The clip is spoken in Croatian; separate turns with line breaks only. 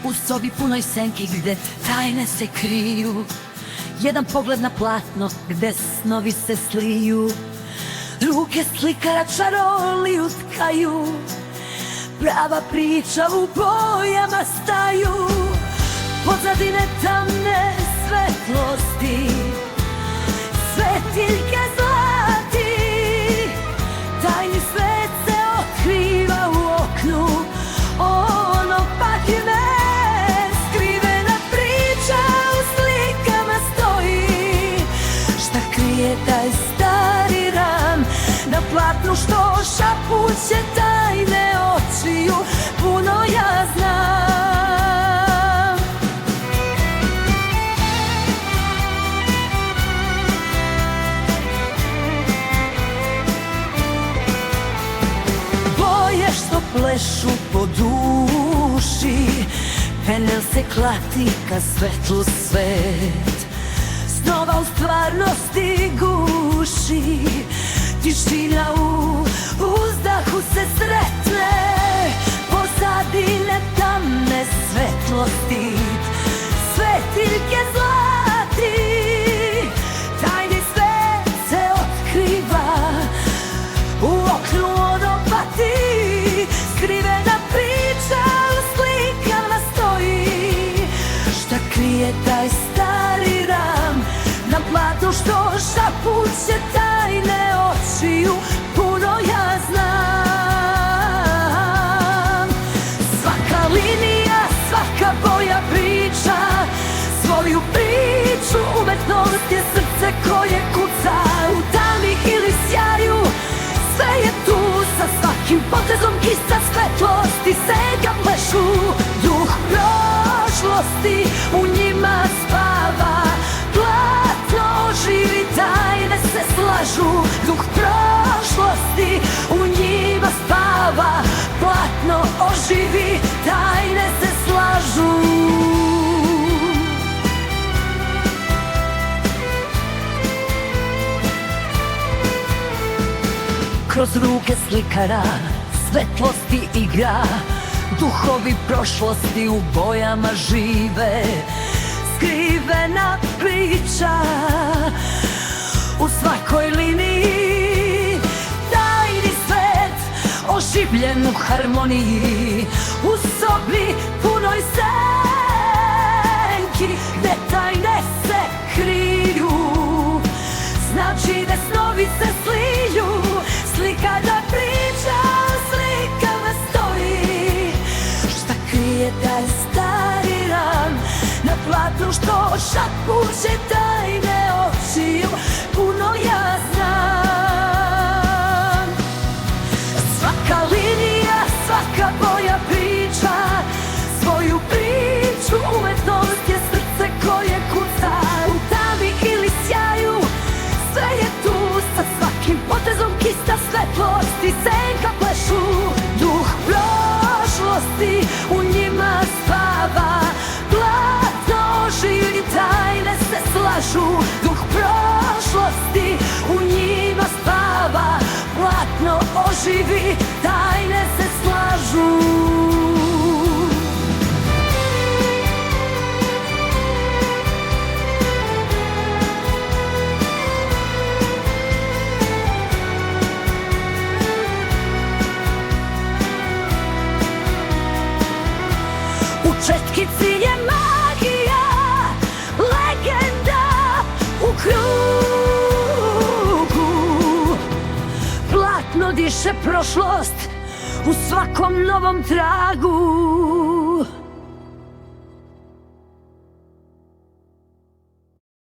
U sobi punoj senki gde tajne se kriju, jedan pogled na platno gde snovi se sliju. Ruke slikara čaroli utkaju, prava priča u bojama staju. Pozadine tamne svetlosti, svetiljke zlati, tajni svet se otkriva u oknu. Ono patnje, skrivena priča u slikama stoji. Šta krije taj stari ram na platnu što šapuće tajne očiju, puno ja znam. Boje što plešu po duši, penel se klati ka svetlu svet. Snova u stvarnosti guši, tišina u uzdahu se sretne. Pozadine tamne svetlosti, svetiljke zlati, tajni svet se otkriva u oknu ono pati. Skrivena priča u slikama stoji. Šta krije taj stari ram na platnu što šapuće tajne očiju, puno ja znam. Svaka linija, svaka boja priča svoju priču. Umetnost je srce koje kuca u tami ili sjaju. Sve je tu, sa svakim potezom kista svetlosti senka plešu. Duh prošlosti u njima spava, platno živi, tajne se slažu. Duh prošlosti u njima spava, platno oživi, tajne se slažu. Kroz ruke slikara svetlosti igra, duhovi prošlosti u bojama žive. Skrivena priča u svakoj liniji, tajni svet oživljen u harmoniji. U sobi punoj senki gde tajne se kriju, znači da snovi se sliju. Slikana priča u slikama stoji. Šta krije taj stari ram na platnu što šapuće tajne očiju, puno ja znam. Svaka linija, svaka boja priča svoju priču. Umetnost je srce koje kuca u tami ili sjaju. Sve je tu, sa svakim potezom kista svetlosti senka plešu. Duh prošlosti u njima spava, platno živi, tajne se slažu. Duh prošlosti u njima spava, platno oživi, tajne se slažu. U četkici je magija, legenda u krugu. Platno diše prošlost u svakom novom tragu.